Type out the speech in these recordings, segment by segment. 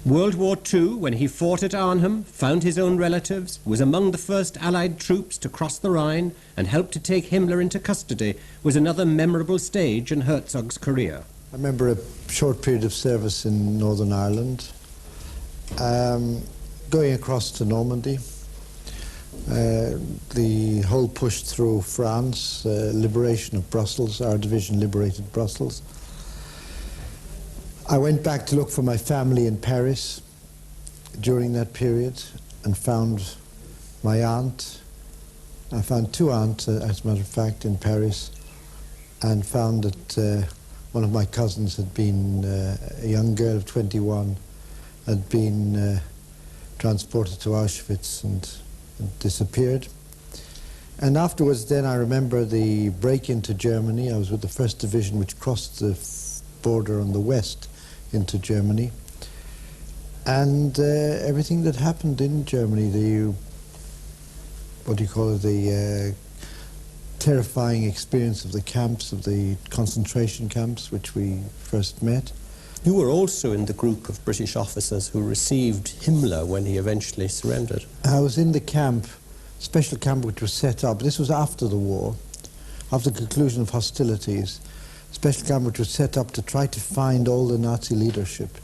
World War II, when he fought at Arnhem, found his own relatives, was among the first Allied troops to cross the Rhine and helped to take Himmler into custody, was another memorable stage in Herzog's career. I remember a short period of service in Northern Ireland, going across to Normandy, the whole push through France, liberation of Brussels, our division liberated Brussels. I went back to look for my family in Paris during that period and found my aunt. I found two aunts, as a matter of fact, in Paris, and found that one of my cousins had been, a young girl of 21, had been transported to Auschwitz and disappeared. And afterwards then I remember the break into Germany. I was with the 1st Division, which crossed the border on the west into Germany, and everything that happened in Germany, the terrifying experience of the camps, of the concentration camps, which we first met. You were also in the group of British officers who received Himmler when he eventually surrendered. I was in the camp, special camp which was set up. This was after the war, after the conclusion of hostilities. Special camp which was set up to try to find all the Nazi leadership.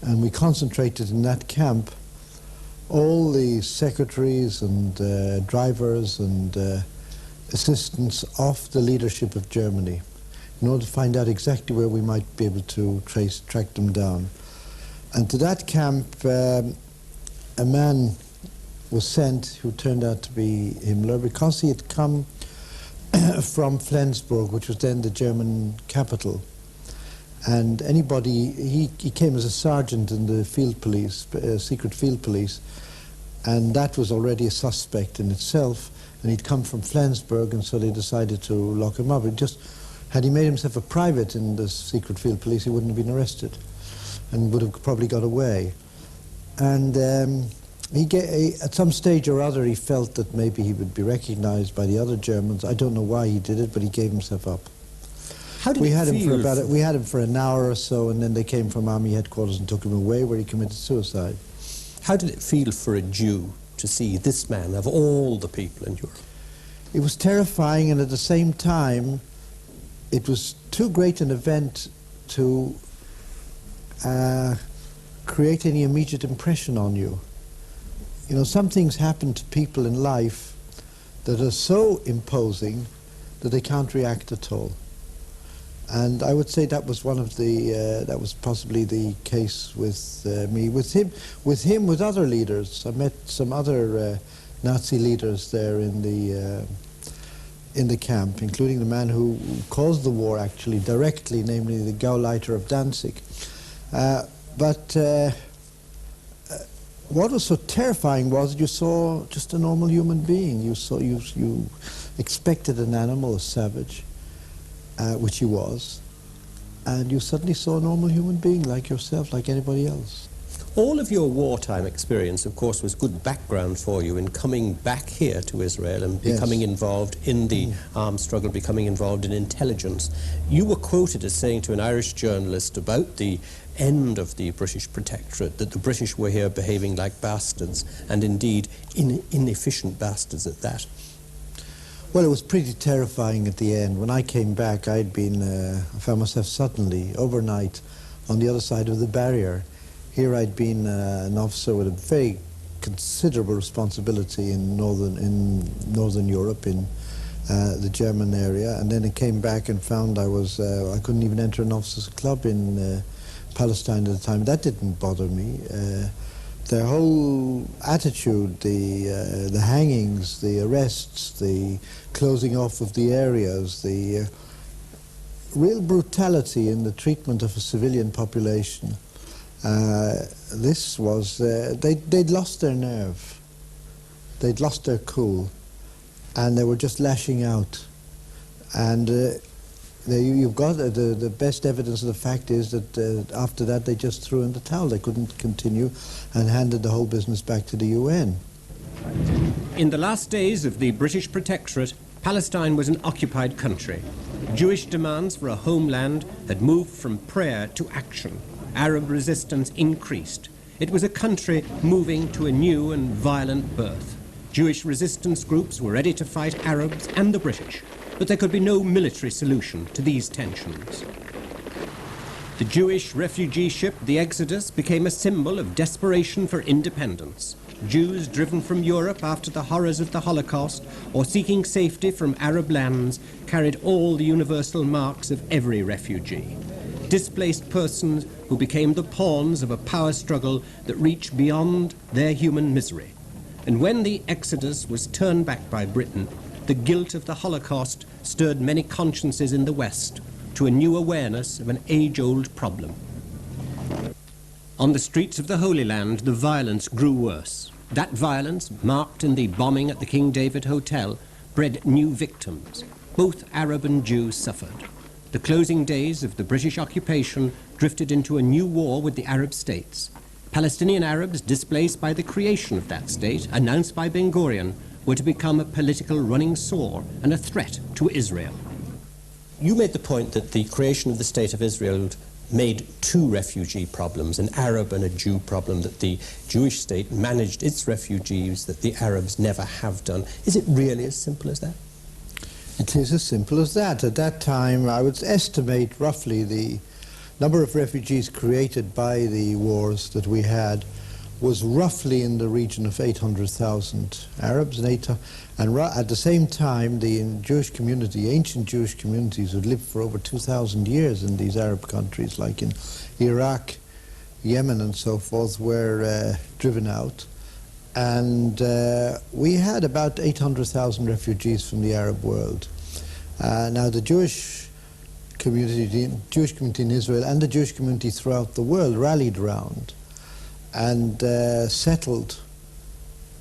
And we concentrated in that camp all the secretaries and drivers and assistants of the leadership of Germany in order to find out exactly where we might be able to track them down. And to that camp, a man was sent who turned out to be Himmler because he had come from Flensburg, which was then the German capital. And anybody, he came as a sergeant in the field police, secret field police, and that was already a suspect in itself, and he'd come from Flensburg, and so they decided to lock him up. Had he made himself a private in the secret field police, he wouldn't have been arrested, and would have probably got away. And at some stage or other, he felt that maybe he would be recognized by the other Germans. I don't know why he did it, but he gave himself up. How did we had him for an hour or so, and then they came from army headquarters and took him away, where he committed suicide. How did it feel for a Jew to see this man, of all the people in Europe? It was terrifying, and at the same time, it was too great an event to create any immediate impression on you. You know, some things happen to people in life that are so imposing that they can't react at all. And I would say that was one of the, that was possibly the case with me. With other leaders. I met some other Nazi leaders there in the camp, including the man who caused the war actually directly, namely the Gauleiter of Danzig. What was so terrifying was that you saw just a normal human being. You expected an animal, a savage, which he was, and you suddenly saw a normal human being like yourself, like anybody else. All of your wartime experience, of course, was good background for you in coming back here to Israel and becoming involved in the armed struggle, becoming involved in intelligence. You were quoted as saying to an Irish journalist about the end of the British protectorate that the British were here behaving like bastards, and indeed inefficient bastards at that. Well, it was pretty terrifying at the end. When I came back, I found myself suddenly, overnight, on the other side of the barrier. Here I'd been an officer with a very considerable responsibility in northern Europe, in the German area, and then I came back and found I couldn't even enter an officers' club in Palestine at the time. That didn't bother me. Their whole attitude, the hangings, the arrests, the closing off of the areas, the real brutality in the treatment of a civilian population. This was, they'd lost their nerve, they'd lost their cool, and they were just lashing out. And you've got the best evidence of the fact is that after that they just threw in the towel. They couldn't continue and handed the whole business back to the UN. In the last days of the British protectorate, Palestine was an occupied country. Jewish demands for a homeland had moved from prayer to action. Arab resistance increased. It was a country moving to a new and violent birth. Jewish resistance groups were ready to fight Arabs and the British, but there could be no military solution to these tensions. The Jewish refugee ship, the Exodus, became a symbol of desperation for independence. Jews driven from Europe after the horrors of the Holocaust or seeking safety from Arab lands carried all the universal marks of every refugee. Displaced persons who became the pawns of a power struggle that reached beyond their human misery. And when the Exodus was turned back by Britain, the guilt of the Holocaust stirred many consciences in the West to a new awareness of an age-old problem. On the streets of the Holy Land, the violence grew worse. That violence, marked in the bombing at the King David Hotel, bred new victims. Both Arab and Jew suffered. The closing days of the British occupation drifted into a new war with the Arab states. Palestinian Arabs, displaced by the creation of that state, announced by Ben Gurion, were to become a political running sore and a threat to Israel. You made the point that the creation of the State of Israel made two refugee problems, an Arab and a Jew problem, that the Jewish state managed its refugees that the Arabs never have done. Is it really as simple as that? It is as simple as that. At that time, I would estimate roughly the number of refugees created by the wars that we had was roughly in the region of 800,000 Arabs, and at the same time the Jewish community, ancient Jewish communities who lived for over 2,000 years in these Arab countries, like in Iraq, Yemen and so forth, were driven out. And we had about 800,000 refugees from the Arab world. Now the Jewish community in Israel and the Jewish community throughout the world rallied round and settled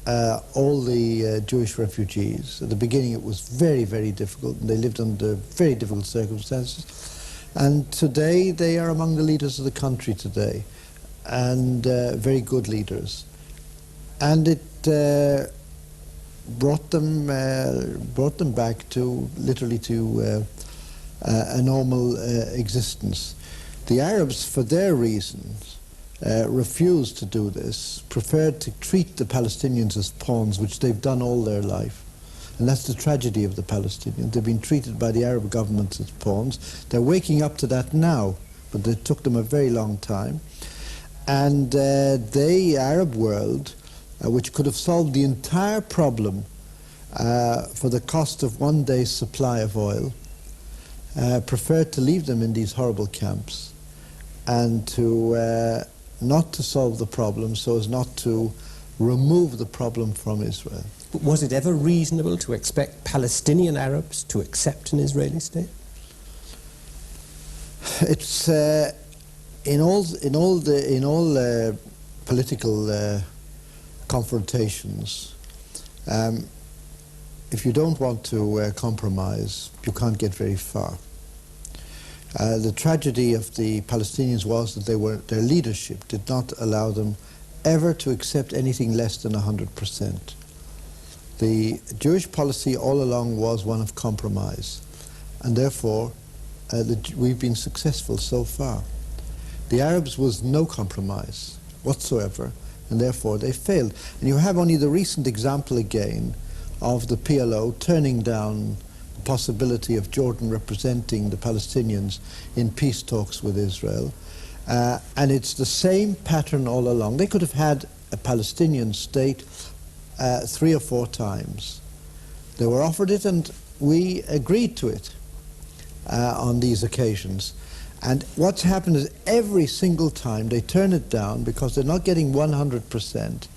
all the Jewish refugees. At the beginning it was very, very difficult, and they lived under very difficult circumstances. And today they are among the leaders of the country today, and very good leaders. And it brought them back to, literally to a normal existence. The Arabs, for their reasons, refused to do this, preferred to treat the Palestinians as pawns, which they've done all their life. And that's the tragedy of the Palestinians. They've been treated by the Arab governments as pawns. They're waking up to that now, but it took them a very long time. And the Arab world, which could have solved the entire problem for the cost of one day's supply of oil, preferred to leave them in these horrible camps and to not to solve the problem so as not to remove the problem from Israel. But was it ever reasonable to expect Palestinian Arabs to accept an Israeli state? It's in all political confrontations. If you don't want to compromise, you can't get very far. The tragedy of the Palestinians was that their leadership did not allow them ever to accept anything less than 100%. The Jewish policy all along was one of compromise, and therefore we've been successful so far. The Arabs was no compromise whatsoever, and therefore they failed. And you have only the recent example again of the PLO turning down the possibility of Jordan representing the Palestinians in peace talks with Israel. And it's the same pattern all along. They could have had a Palestinian state 3 or 4 times. They were offered it, and we agreed to it on these occasions. And what's happened is every single time they turn it down because they're not getting 100%.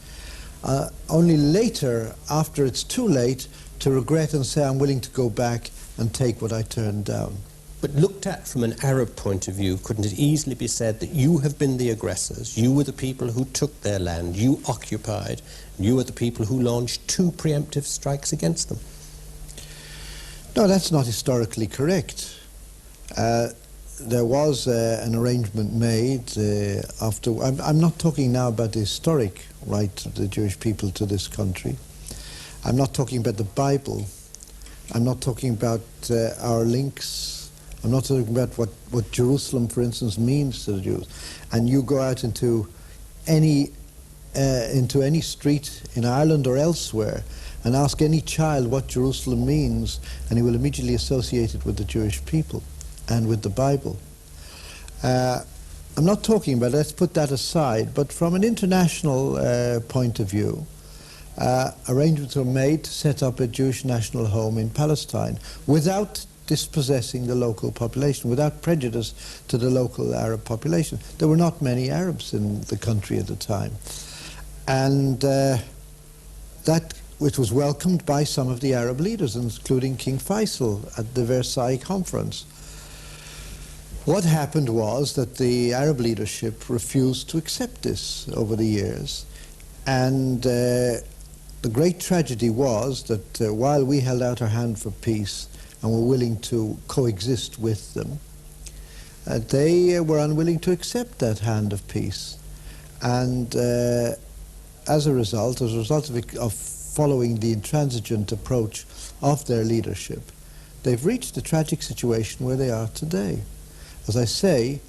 Only later, after it's too late, to regret and say, I'm willing to go back and take what I turned down. But looked at from an Arab point of view, couldn't it easily be said that you have been the aggressors, you were the people who took their land, you occupied, you were the people who launched 2 preemptive strikes against them? No, that's not historically correct. There was an arrangement made after... I'm not talking now about the historic right of the Jewish people to this country. I'm not talking about the Bible. I'm not talking about our links. I'm not talking about what Jerusalem, for instance, means to the Jews. And you go out into into any street in Ireland or elsewhere and ask any child what Jerusalem means, and he will immediately associate it with the Jewish people and with the Bible. I'm not talking about, let's put that aside, but from an international point of view, arrangements were made to set up a Jewish national home in Palestine without dispossessing the local population, without prejudice to the local Arab population. There were not many Arabs in the country at the time. And that which was welcomed by some of the Arab leaders, including King Faisal at the Versailles Conference. What happened was that the Arab leadership refused to accept this over the years, and the great tragedy was that while we held out our hand for peace and were willing to coexist with them, they were unwilling to accept that hand of peace. And as a result of following the intransigent approach of their leadership, they've reached the tragic situation where they are today. As I say,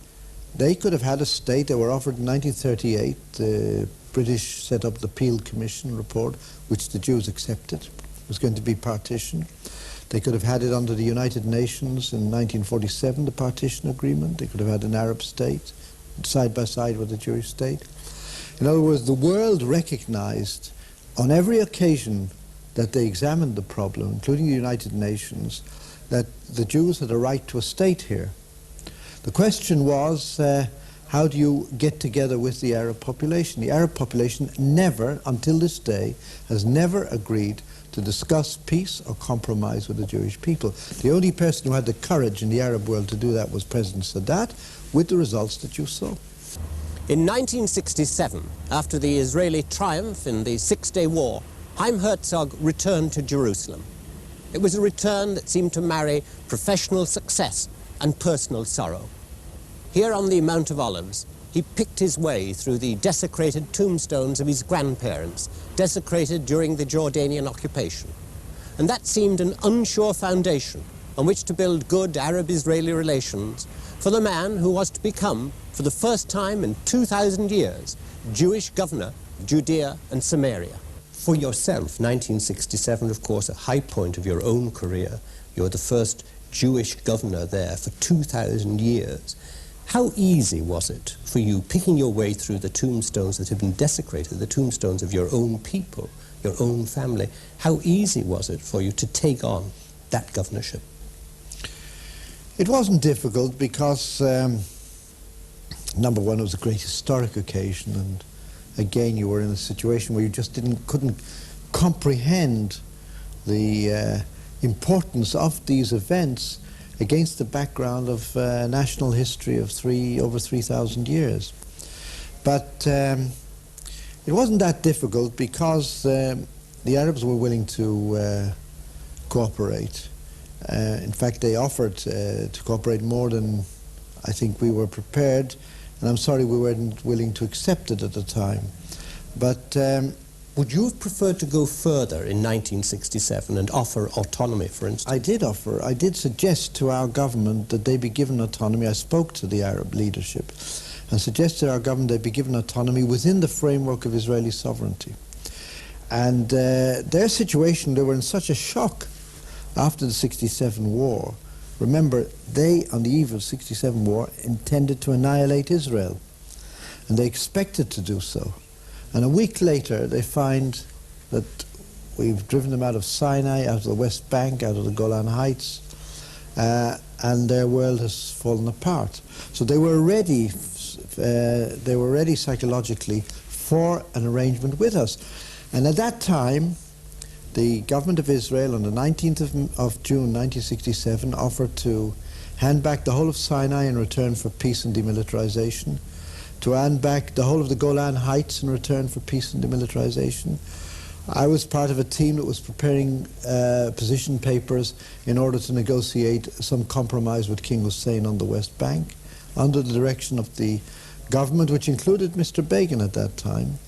they could have had a state. They were offered in 1938. The British set up the Peel Commission report, which the Jews accepted. It was going to be partition. They could have had it under the United Nations in 1947, the partition agreement. They could have had an Arab state side by side with the Jewish state. In other words, the world recognized on every occasion that they examined the problem, including the United Nations, that the Jews had a right to a state here. The question was, how do you get together with the Arab population? The Arab population never, until this day, has never agreed to discuss peace or compromise with the Jewish people. The only person who had the courage in the Arab world to do that was President Sadat, with the results that you saw. In 1967, after the Israeli triumph in the Six-Day War, Chaim Herzog returned to Jerusalem. It was a return that seemed to marry professional success and personal sorrow. Here on the Mount of Olives, he picked his way through the desecrated tombstones of his grandparents, desecrated during the Jordanian occupation. And that seemed an unsure foundation on which to build good Arab-Israeli relations for the man who was to become, for the first time in 2,000 years, Jewish governor of Judea and Samaria. For yourself, 1967, of course, a high point of your own career. You're the first Jewish governor there for 2,000 years. How easy was it for you, picking your way through the tombstones that had been desecrated, the tombstones of your own people, your own family? How easy was it for you to take on that governorship? It wasn't difficult because, number one, it was a great historic occasion, and again you were in a situation where you just couldn't comprehend the importance of these events against the background of national history of over 3,000 years. But it wasn't that difficult because the Arabs were willing to cooperate. In fact, they offered to cooperate more than I think we were prepared, and I'm sorry we weren't willing to accept it at the time. But would you have preferred to go further in 1967 and offer autonomy, for instance? I did suggest to our government that they be given autonomy. I spoke to the Arab leadership and suggested our government they be given autonomy within the framework of Israeli sovereignty. And their situation, they were in such a shock after the 67 war. Remember, they, on the eve of the 67 war, intended to annihilate Israel, and they expected to do so. And a week later, they find that we've driven them out of Sinai, out of the West Bank, out of the Golan Heights, and their world has fallen apart. So they were ready psychologically for an arrangement with us. And at that time, the government of Israel on the 19th of June 1967 offered to hand back the whole of Sinai in return for peace and demilitarization, to hand back the whole of the Golan Heights in return for peace and demilitarization. I was part of a team that was preparing position papers in order to negotiate some compromise with King Hussein on the West Bank, under the direction of the government, which included Mr. Begin at that time.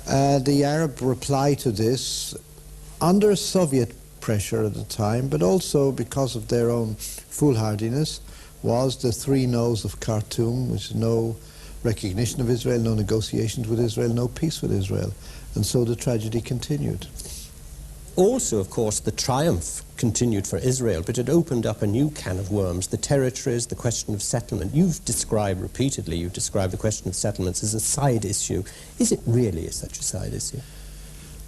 The Arab reply to this, under Soviet pressure at the time, but also because of their own foolhardiness, was the three no's of Khartoum, which is no recognition of Israel, no negotiations with Israel, no peace with Israel. And so the tragedy continued. Also, of course, the triumph continued for Israel, but it opened up a new can of worms, the territories, the question of settlement. You've described repeatedly, you've described the question of settlements as a side issue. Is it really such a side issue?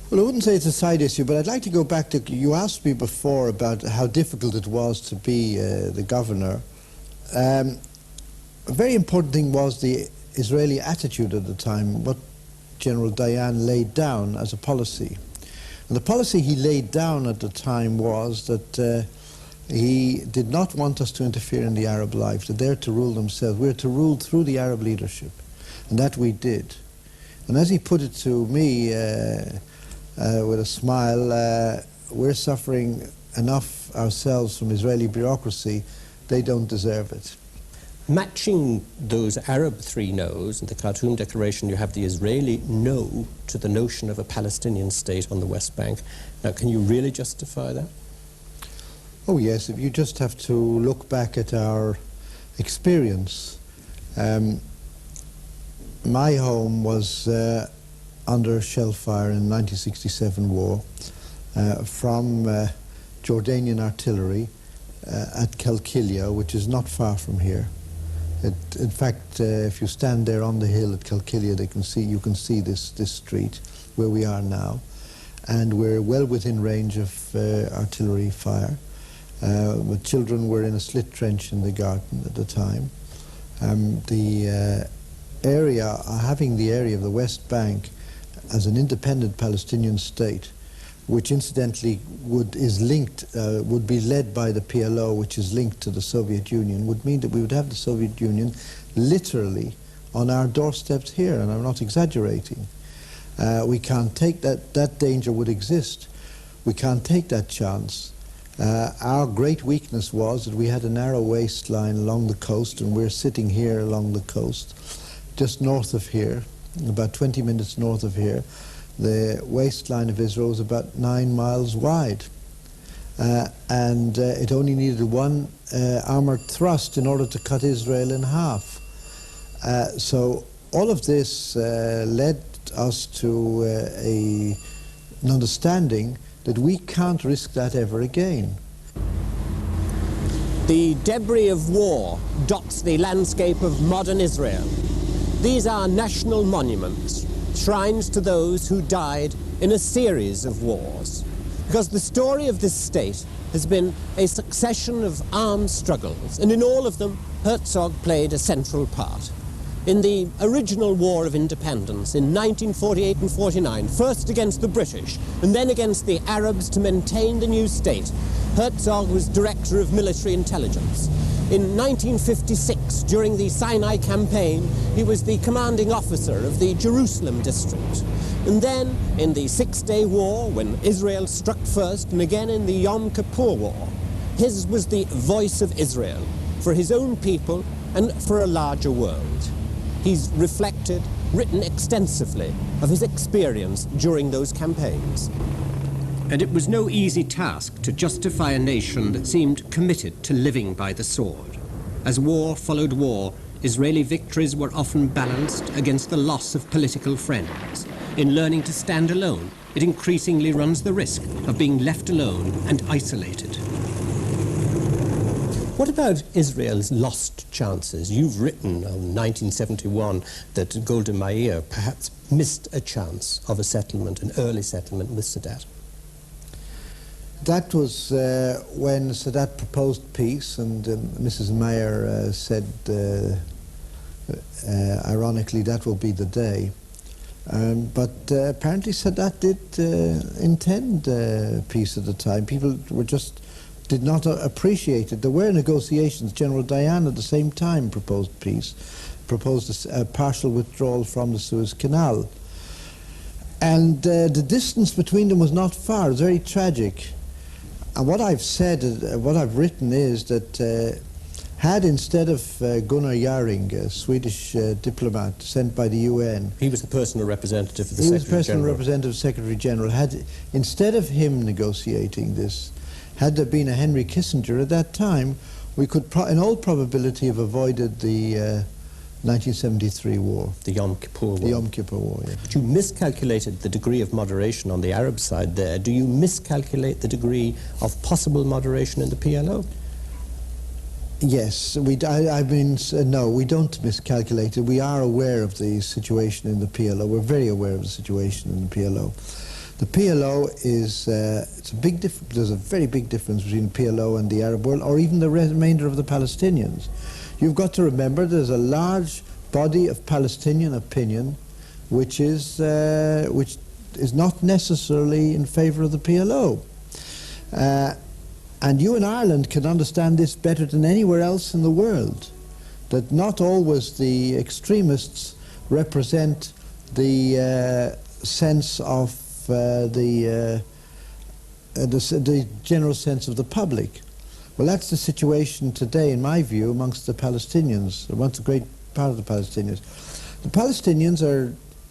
Well, I wouldn't say it's a side issue, but I'd like to go back to, you asked me before about how difficult it was to be the governor. A very important thing was the Israeli attitude at the time, what General Dayan laid down as a policy. And the policy he laid down at the time was that he did not want us to interfere in the Arab life. They're there to rule themselves. We're to rule through the Arab leadership. And that we did. And as he put it to me with a smile, we're suffering enough ourselves from Israeli bureaucracy. They don't deserve it. Matching those Arab three no's in the Khartoum Declaration, you have the Israeli no to the notion of a Palestinian state on the West Bank. Now, can you really justify that? Oh yes, if you just have to look back at our experience. My home was under shell fire in the 1967 war from Jordanian artillery at Kalkilia, which is not far from here. In fact, if you stand there on the hill at Kalkilia, you can see this street where we are now, and we're well within range of artillery fire. The children were in a slit trench in the garden at the time. The area, having the area of the West Bank as an independent Palestinian state, which incidentally would be led by the PLO, which is linked to the Soviet Union, would mean that we would have the Soviet Union literally on our doorsteps here, and I'm not exaggerating. We can't take that danger would exist. We can't take that chance. Our great weakness was that we had a narrow waistline along the coast, and we're sitting here along the coast, just north of here, about 20 minutes north of here. The waistline of Israel was about 9 miles wide, and it only needed one armoured thrust in order to cut Israel in half. So all of this led us to an understanding that we can't risk that ever again. The debris of war dots the landscape of modern Israel. These are national monuments, shrines to those who died in a series of wars. Because the story of this state has been a succession of armed struggles, and in all of them, Herzog played a central part. In the original War of Independence in 1948 and 49, first against the British and then against the Arabs to maintain the new state, Herzog was director of military intelligence. In 1956, during the Sinai campaign, he was the commanding officer of the Jerusalem district. And then, in the Six-Day War, when Israel struck first, and again in the Yom Kippur War, his was the voice of Israel, for his own people and for a larger world. He's reflected, written extensively, of his experience during those campaigns. And it was no easy task to justify a nation that seemed committed to living by the sword. As war followed war, Israeli victories were often balanced against the loss of political friends. In learning to stand alone, it increasingly runs the risk of being left alone and isolated. What about Israel's lost chances? You've written in 1971 that Golda Meir perhaps missed a chance of a settlement, an early settlement with Sadat. That was when Sadat proposed peace, and Mrs. Meir said, ironically, that will be the day. But apparently Sadat did intend peace at the time. People did not appreciate it. There were negotiations. General Dayan at the same time proposed peace, proposed a partial withdrawal from the Suez Canal. And the distance between them was not far. It was very tragic. And what I've said, what I've written is that had instead of Gunnar Jarring, a Swedish diplomat sent by the UN... He was the personal representative of the Secretary General. He was the personal representative of the Secretary General. Instead of him negotiating this, had there been a Henry Kissinger at that time, we could, in all probability, have avoided the 1973 war. The Yom Kippur War. The Yom Kippur War, yeah. But you miscalculated the degree of moderation on the Arab side there. Do you miscalculate the degree of possible moderation in the PLO? Yes, no, we don't miscalculate it. We are aware of the situation in the PLO. We're very aware of the situation in the PLO. The PLO is, it's a big there's a very big difference between PLO and the Arab world, or even the remainder of the Palestinians. You've got to remember there's a large body of Palestinian opinion which is not necessarily in favor of the PLO. And you in Ireland can understand this better than anywhere else in the world, that not always the extremists represent the sense of the general sense of the public. Well, that's the situation today, in my view, amongst the Palestinians, amongst a great part of the Palestinians. The Palestinians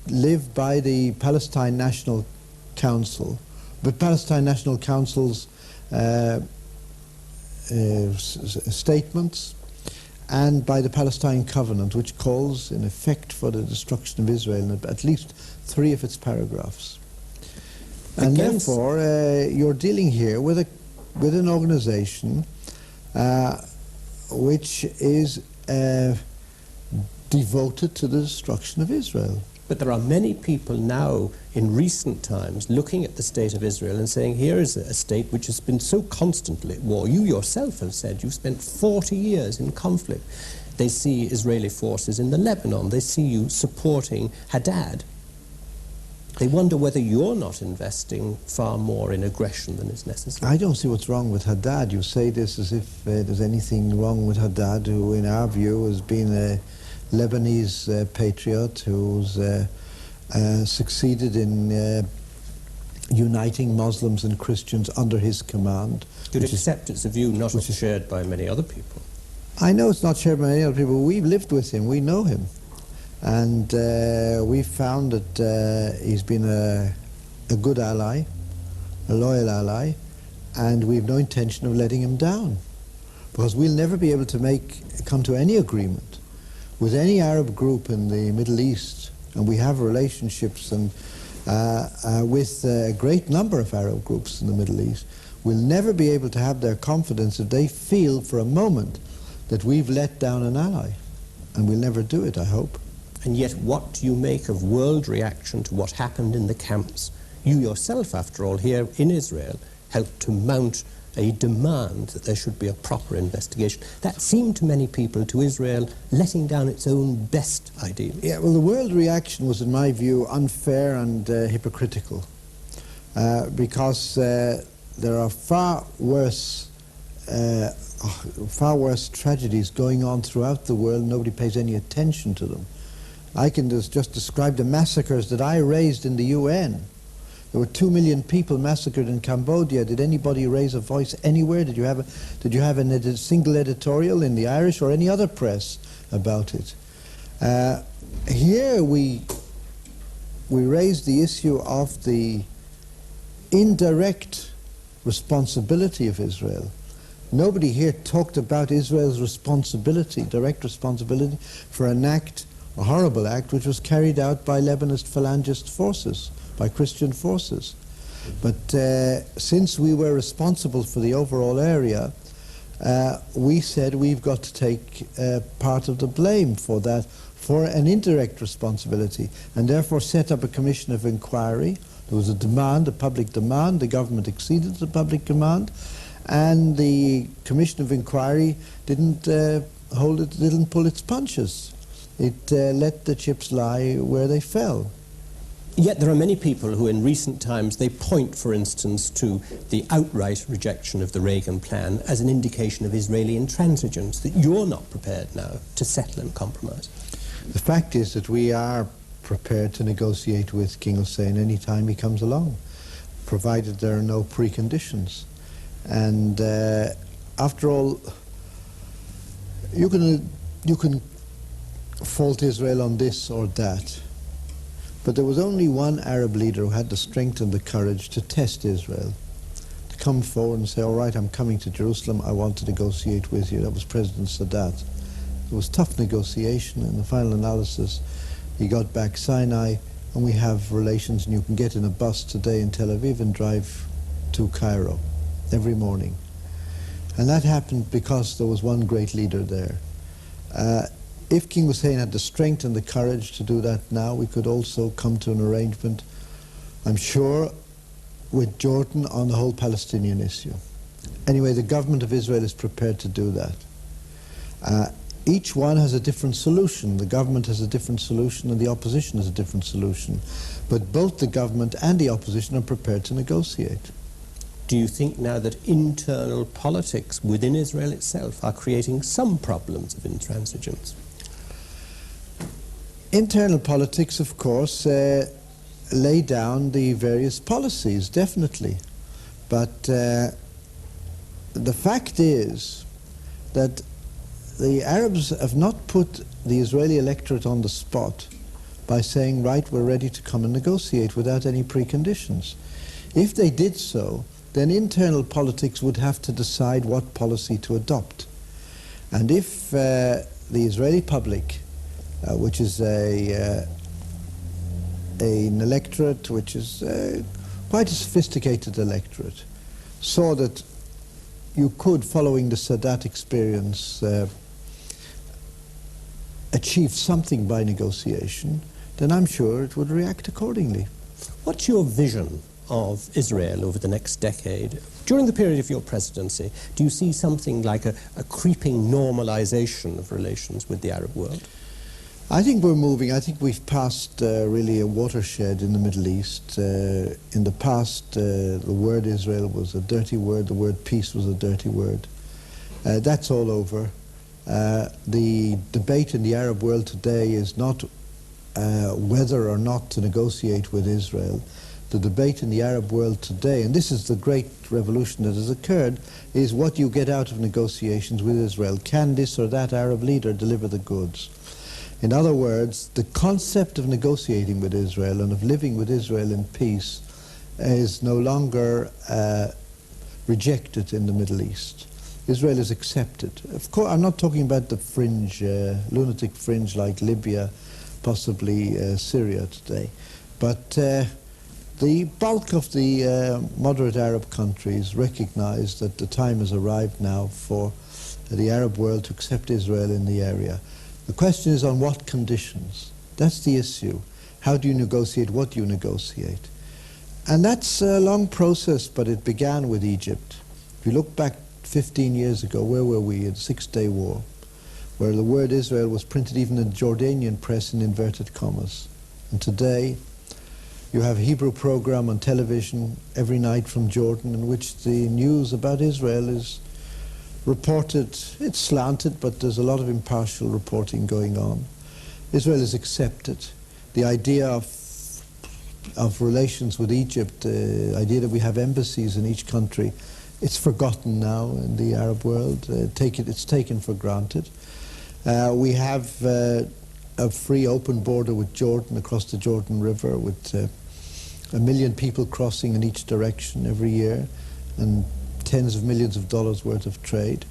live by the Palestine National Council, but Palestine National Council's statements, and by the Palestine Covenant, which calls, in effect, for the destruction of Israel in at least 3 of its paragraphs. And therefore, you're dealing here with an organization which is devoted to the destruction of Israel. But there are many people now, in recent times, looking at the state of Israel and saying, here is a state which has been so constantly at war. You yourself have said you've spent 40 years in conflict. They see Israeli forces in the Lebanon. They see you supporting Haddad. They wonder whether you're not investing far more in aggression than is necessary. I don't see what's wrong with Haddad. You say this as if there's anything wrong with Haddad, who, in our view, has been a Lebanese patriot who's succeeded in uniting Muslims and Christians under his command. You'd accept it's a view not shared by many other people. I know it's not shared by many other people. We've lived with him. We know him. And we've found that he's been a good ally, a loyal ally, and we've no intention of letting him down. Because we'll never be able to come to any agreement with any Arab group in the Middle East, and we have relationships with a great number of Arab groups in the Middle East. We'll never be able to have their confidence if they feel for a moment that we've let down an ally. And we'll never do it, I hope. And yet, what do you make of world reaction to what happened in the camps? You yourself, after all, here in Israel, helped to mount a demand that there should be a proper investigation. That seemed to many people, to Israel, letting down its own best ideals. Yeah, well, the world reaction was, in my view, unfair and hypocritical, because there are far worse tragedies going on throughout the world. Nobody pays any attention to them. I can just describe the massacres that I raised in the UN. There were 2 million people massacred in Cambodia. Did anybody raise a voice anywhere? Did you have a single editorial in the Irish or any other press about it? Here we raised the issue of the indirect responsibility of Israel. Nobody here talked about Israel's responsibility, direct responsibility for an act, a horrible act, which was carried out by Lebanese Phalangist forces, by Christian forces. But since we were responsible for the overall area, we said we've got to take part of the blame for that, for an indirect responsibility, and therefore set up a commission of inquiry. There was a demand, a public demand. The government acceded to the public demand, and the commission of inquiry didn't pull its punches. It let the chips lie where they fell. Yet there are many people who in recent times, they point, for instance, to the outright rejection of the Reagan plan as an indication of Israeli intransigence, that you're not prepared now to settle and compromise. The fact is that we are prepared to negotiate with King Hussein any time he comes along, provided there are no preconditions. And after all, you can fault Israel on this or that, but there was only one Arab leader who had the strength and the courage to test Israel, to come forward and say, all right, I'm coming to Jerusalem, I want to negotiate with you. That was President Sadat. It was tough negotiation. In the final analysis, he got back Sinai, and we have relations, and you can get in a bus today in Tel Aviv and drive to Cairo every morning. And that happened because there was one great leader there. If King Hussein had the strength and the courage to do that now, we could also come to an arrangement, I'm sure, with Jordan on the whole Palestinian issue. Anyway, the government of Israel is prepared to do that. Each one has a different solution. The government has a different solution and the opposition has a different solution. But both the government and the opposition are prepared to negotiate. Do you think now that internal politics within Israel itself are creating some problems of intransigence? Internal politics, of course, lay down the various policies, definitely. But the fact is that the Arabs have not put the Israeli electorate on the spot by saying, right, we're ready to come and negotiate without any preconditions. If they did so, then internal politics would have to decide what policy to adopt. And if the Israeli public, which is an electorate which is quite a sophisticated electorate, saw that you could, following the Sadat experience, achieve something by negotiation, then I'm sure it would react accordingly. What's your vision of Israel over the next decade? During the period of your presidency, do you see something like a creeping normalization of relations with the Arab world? I think we're moving. I think we've passed really a watershed in the Middle East. In the past, the word Israel was a dirty word. The word peace was a dirty word. That's all over. The debate in the Arab world today is not whether or not to negotiate with Israel. The debate in the Arab world today, and this is the great revolution that has occurred, is what you get out of negotiations with Israel. Can this or that Arab leader deliver the goods? In other words, the concept of negotiating with Israel and of living with Israel in peace is no longer rejected in the Middle East. Israel is accepted. Of course, I'm not talking about the fringe, lunatic fringe like Libya, possibly Syria today, but the bulk of the moderate Arab countries recognize that the time has arrived now for the Arab world to accept Israel in the area. The question is on what conditions. That's the issue. How do you negotiate? What do you negotiate? And that's a long process, but it began with Egypt. If you look back 15 years ago, where were we? In the Six-Day War, where the word Israel was printed even in the Jordanian press in inverted commas. And today, you have a Hebrew program on television every night from Jordan in which the news about Israel is reported. It's slanted, but there's a lot of impartial reporting going on. Israel is accepted. The idea of relations with Egypt, the idea that we have embassies in each country, it's forgotten now in the Arab world. It's taken for granted. We have a free open border with Jordan across the Jordan River with 1 million people crossing in each direction every year and tens of millions of dollars worth of trade.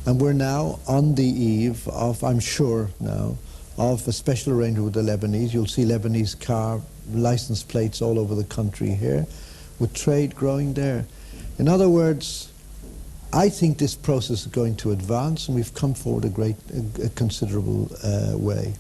And we're now on the eve of, I'm sure now, of a special arrangement with the Lebanese. You'll see Lebanese car license plates all over the country here, with trade growing there. In other words, I think this process is going to advance, and we've come forward a considerable way.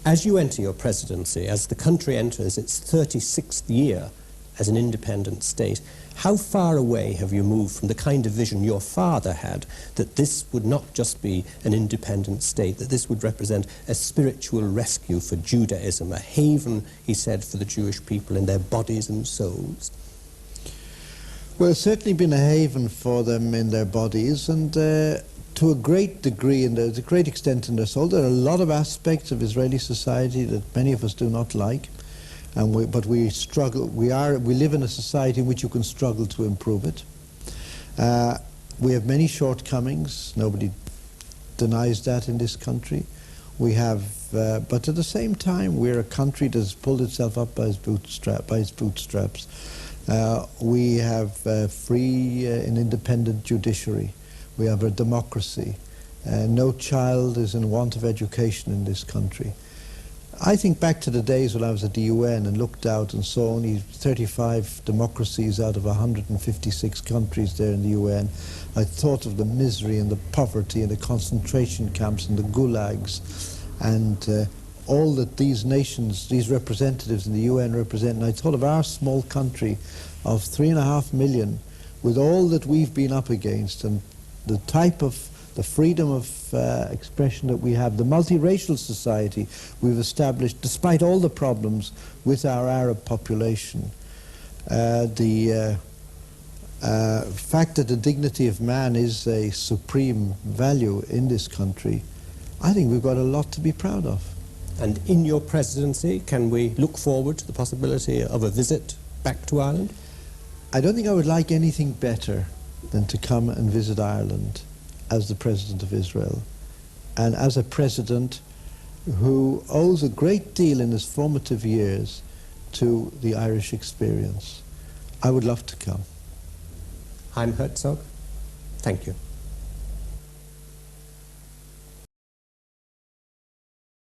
As you enter your presidency, as the country enters its 36th year as an independent state, how far away have you moved from the kind of vision your father had, that this would not just be an independent state, that this would represent a spiritual rescue for Judaism, a haven, he said, for the Jewish people in their bodies and souls? Well, it's certainly been a haven for them in their bodies, and to a great degree, and to a great extent in their soul. There are a lot of aspects of Israeli society that many of us do not like, but we struggle. We live in a society in which you can struggle to improve it. We have many shortcomings. Nobody denies that in this country. We have, but at the same time, we're a country that has pulled itself up by its bootstraps. We have free and independent judiciary. We have a democracy. No child is in want of education in this country. I think back to the days when I was at the UN and looked out and saw only 35 democracies out of 156 countries there in the UN. I thought of the misery and the poverty and the concentration camps and the gulags and all that these nations, these representatives in the UN represent. And I thought of our small country of 3.5 million with all that we've been up against and the type of the freedom of expression that we have, the multiracial society we've established despite all the problems with our Arab population. The fact that the dignity of man is a supreme value in this country, I think we've got a lot to be proud of. And in your presidency, can we look forward to the possibility of a visit back to Ireland? I don't think I would like anything better than to come and visit Ireland as the President of Israel, and as a president who owes a great deal in his formative years to the Irish experience. I would love to come. Chaim Herzog, thank you.